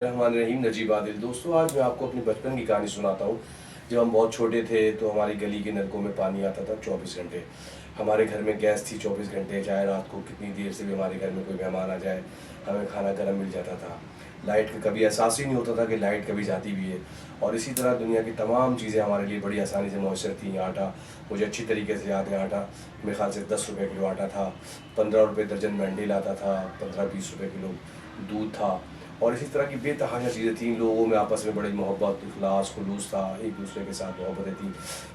रहमान रहीम। नजीब आदिल। दोस्तों, आज मैं आपको अपनी बचपन की कहानी सुनाता हूँ। जब हम बहुत छोटे थे तो हमारी गली के नलकों में पानी आता था 24 घंटे। हमारे घर में गैस थी 24 घंटे, चाहे रात को कितनी देर से भी हमारे घर में कोई मेहमान आ जाए हमें खाना गर्म मिल जाता था। लाइट का कभी एहसास ही नहीं होता था कि लाइट कभी जाती भी है। और इसी तरह दुनिया की तमाम चीज़ें हमारे लिए बड़ी आसानी से मौसर थी। आटा मुझे अच्छी तरीके से याद है। आटा मेरे ख्याल से 10 रुपये किलो आटा था, 15 रुपये दर्जन में अंडे लाता था, 15-20 रुपये किलो दूध था। और इसी तरह की बेतहाशा चीज़ें थीं। लोगों में आपस में बड़ी मोहब्बत, इखलास, खुलूस था, एक दूसरे के साथ मोहब्बतें थीं।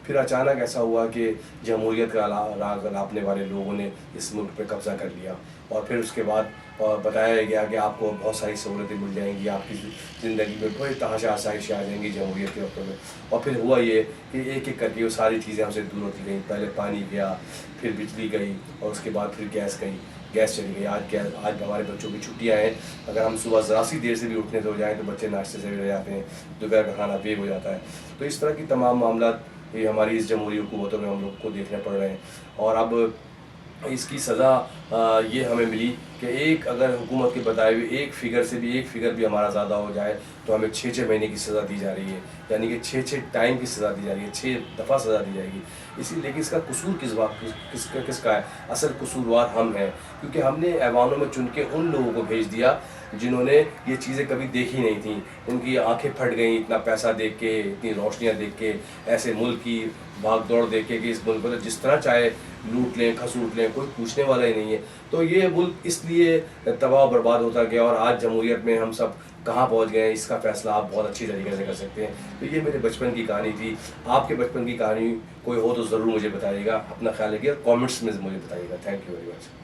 फिर अचानक ऐसा हुआ कि जमहूरियत का राग अलापने वाले लोगों ने इस मुल्क पे कब्ज़ा कर लिया। और फिर उसके बाद बताया गया कि आपको बहुत सारी सहूलतें मिल जाएंगी, आपकी ज़िंदगी में बड़ी तहाशा आसाइशें आ जाएंगी जमहूरियत के वक्त में। और फिर हुआ ये कि एक एक करके वो सारी चीज़ें हमसे दूर होती गई। पहले पानी गया, फिर बिजली गई, और उसके बाद फिर गैस गई, गैस चली गई। आज हमारे बच्चों की छुट्टियां हैं। अगर हम सुबह ज़रा सी देर से भी उठने तो जाएँ तो बच्चे नाश्ते से रह जाते हैं, दोपहर का खाना बेग हो जाता है। तो इस तरह की तमाम मामलात ये हमारी इस जमहूरी हुकूमतों में हम लोग को देखने पड़ रहे हैं। और अब इसकी सज़ा ये हमें मिली कि एक अगर हुकूमत के बताए हुए एक फ़िगर भी हमारा ज़्यादा हो जाए तो हमें 6-6 महीने की सज़ा दी जा रही है। यानी कि 6-6 टाइम की सज़ा दी जा रही है, 6 दफ़ा सज़ा दी जाएगी। लेकिन इसका कसूर किसका है? असल कसूरवार हम हैं, क्योंकि हमने ऐवानों में चुन के उन लोगों को भेज दिया जिन्होंने ये चीज़ें कभी देखी नहीं थी। उनकी आंखें फट गईं इतना पैसा देख के, इतनी रोशनियाँ देख के, ऐसे मुल्क की भाग दौड़ देख के कि इस मुल्क में तो जिस तरह चाहे लूट लें, खसूट लें, कोई पूछने वाला ही नहीं है। तो ये मुल्क इसलिए तबाह बर्बाद होता गया, और आज जमहूरियत में हम सब कहाँ पहुँच गए हैं इसका फ़ैसला आप बहुत अच्छी तरीके से कर सकते हैं। तो ये मेरे बचपन की कहानी थी। आपके बचपन की कहानी कोई हो तो ज़रूर मुझे बताइएगा। अपना ख्याल रखिए, कमेंट्स में मुझे बताइएगा। Thank you very much.